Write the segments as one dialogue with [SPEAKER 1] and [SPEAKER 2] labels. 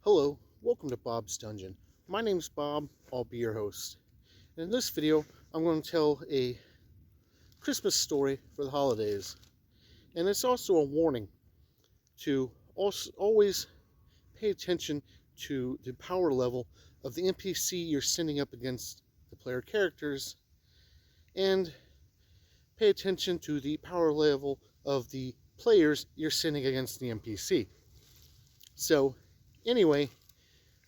[SPEAKER 1] Hello, welcome to Bob's Dungeon. My name's Bob, I'll be your host. And in this video, I'm going to tell a Christmas story for the holidays. And it's also a warning to always pay attention to the power level of the NPC you're sending up against the player characters, and pay attention to the power level of the players you're sending against the NPC. So, anyway,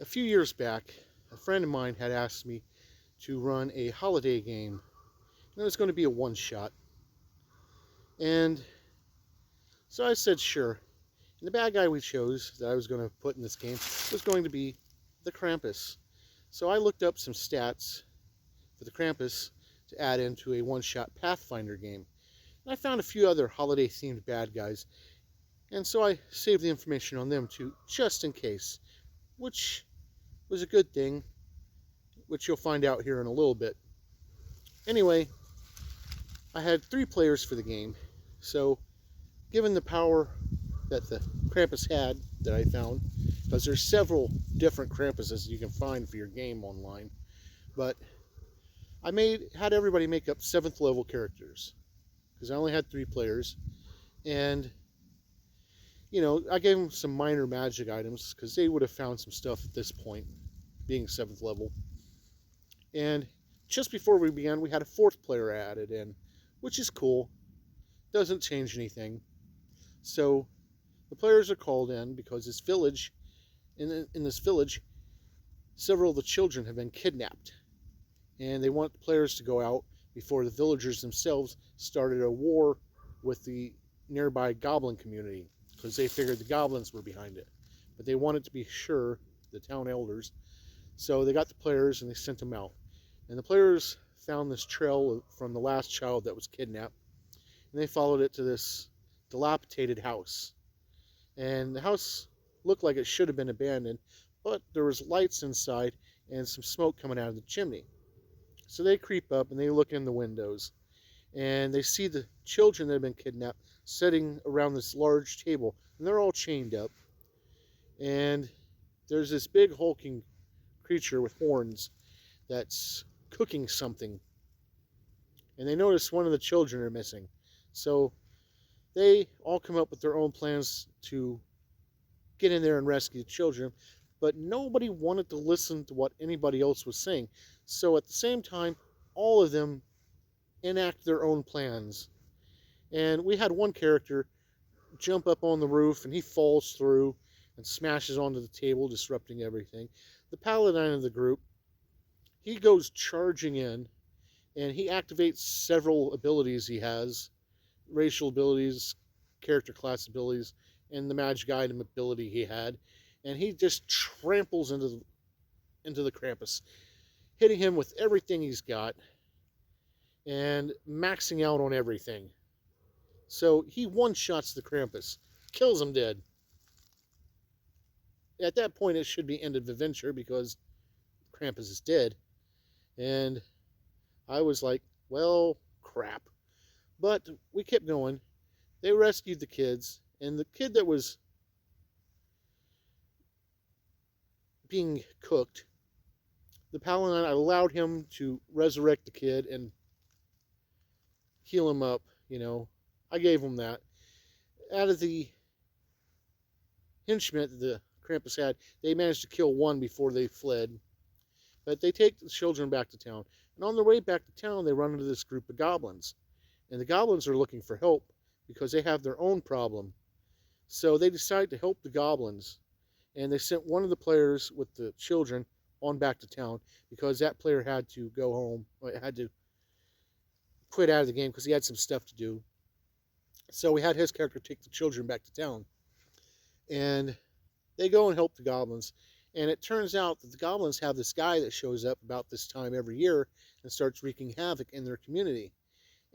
[SPEAKER 1] a few years back, a friend of mine had asked me to run a holiday game, and it was going to be a one-shot. And so I said sure. And the bad guy we chose that I was going to put in this game was going to be the Krampus. So I looked up some stats for the Krampus to add into a one-shot Pathfinder game. And I found a few other holiday-themed bad guys, and so I saved the information on them too, just in case, which was a good thing, which you'll find out here in a little bit. Anyway, I had 3 players for the game, so given the power that the Krampus had that I found, because there's several different Krampuses you can find for your game online, but I had everybody make up 7th level characters, because I only had 3 players, and I gave them some minor magic items, because they would have found some stuff at this point, being 7th level. And just before we began, we had a 4th player added in, which is cool. Doesn't change anything. So the players are called in because this village, in this village, several of the children have been kidnapped. And they want the players to go out before the villagers themselves started a war with the nearby goblin community, because they figured the goblins were behind it. But they wanted to be sure, the town elders. So they got the players and they sent them out. And the players found this trail from the last child that was kidnapped. And they followed it to this dilapidated house. And the house looked like it should have been abandoned, but there was lights inside and some smoke coming out of the chimney. So they creep up and they look in the windows. And they see the children that have been kidnapped sitting around this large table. And they're all chained up. And there's this big hulking creature with horns that's cooking something, and they notice one of the children are missing. So they all come up with their own plans to get in there and rescue the children, but nobody wanted to listen to what anybody else was saying. So at the same time, all of them enact their own plans. And we had one character jump up on the roof, and he falls through and smashes onto the table, disrupting everything. The paladin of the group, he goes charging in, and he activates several abilities he has, racial abilities, character class abilities, and the magic item ability he had, and he just tramples into the Krampus, hitting him with everything he's got, and maxing out on everything. So he one-shots the Krampus, kills him dead. At that point, it should be end of adventure because Krampus is dead. And I was like, well, crap. But we kept going. They rescued the kids. And the kid that was being cooked, the paladin, I allowed him to resurrect the kid and heal him up. I gave him that. Out of the henchmen that the Krampus had, they managed to kill one before they fled. But they take the children back to town. And on their way back to town, they run into this group of goblins. And the goblins are looking for help because they have their own problem. So they decide to help the goblins. And they sent one of the players with the children on back to town because that player had to go home, or had to quit out of the game because he had some stuff to do. So we had his character take the children back to town. And they go and help the goblins. And it turns out that the goblins have this guy that shows up about this time every year and starts wreaking havoc in their community.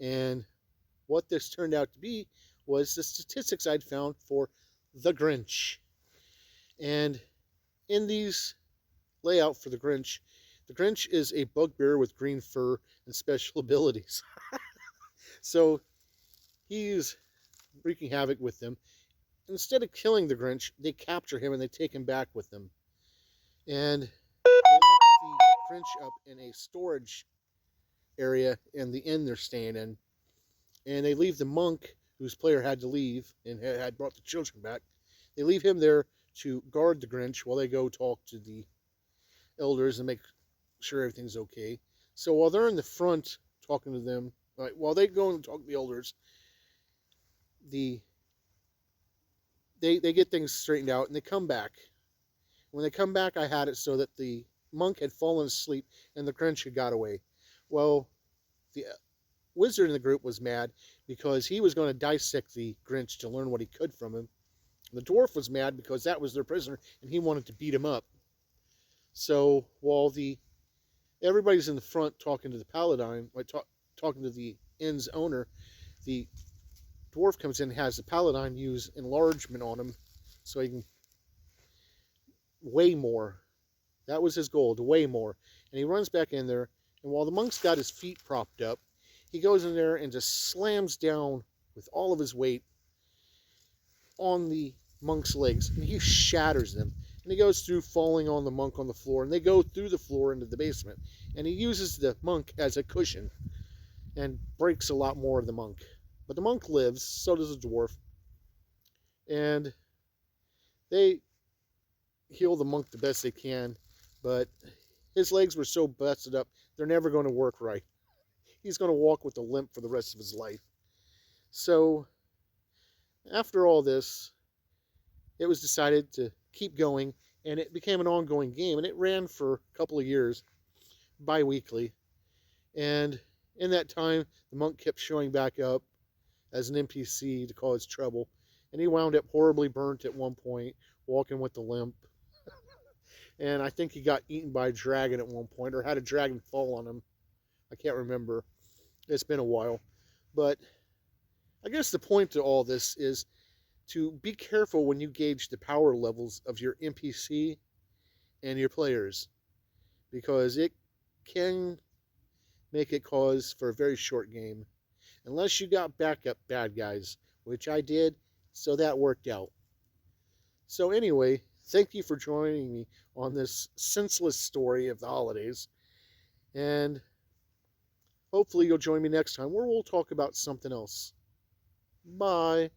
[SPEAKER 1] And what this turned out to be was the statistics I'd found for the Grinch. And in these layout for the Grinch is a bugbear with green fur and special abilities. So he's wreaking havoc with them. Instead of killing the Grinch, they capture him and they take him back with them. And they locked the Grinch up in a storage area in the inn they're staying in. And they leave the monk, whose player had to leave and had brought the children back. They leave him there to guard the Grinch while they go talk to the elders and make sure everything's okay. So while they're in the front talking to them, while they go and talk to the elders, the they get things straightened out and they come back. When they come back, I had it so that the monk had fallen asleep and the Grinch had got away. Well, the wizard in the group was mad because he was going to dissect the Grinch to learn what he could from him. The dwarf was mad because that was their prisoner and he wanted to beat him up. So while everybody's in the front talking to the paladin, talking to the inn's owner, the dwarf comes in and has the paladin use enlargement on him so he can weigh more. That was his goal, to weigh more. And he runs back in there, and while the monk's got his feet propped up, he goes in there and just slams down with all of his weight on the monk's legs, and he shatters them. And he goes through falling on the monk on the floor, and they go through the floor into the basement. And he uses the monk as a cushion and breaks a lot more of the monk. But the monk lives, so does the dwarf. And they heal the monk the best they can, but his legs were so busted up, they're never going to work right. He's going to walk with a limp for the rest of his life. So, after all this, it was decided to keep going, and it became an ongoing game, and it ran for a couple of years, bi-weekly. And in that time, the monk kept showing back up as an NPC to cause trouble, and he wound up horribly burnt at one point, walking with a limp. And I think he got eaten by a dragon at one point, or had a dragon fall on him. I can't remember. It's been a while. But I guess the point to all this is to be careful when you gauge the power levels of your NPC and your players, because it can make it cause for a very short game. Unless you got backup bad guys, which I did, so that worked out. So anyway, thank you for joining me on this senseless story of the holidays. And hopefully you'll join me next time where we'll talk about something else. Bye.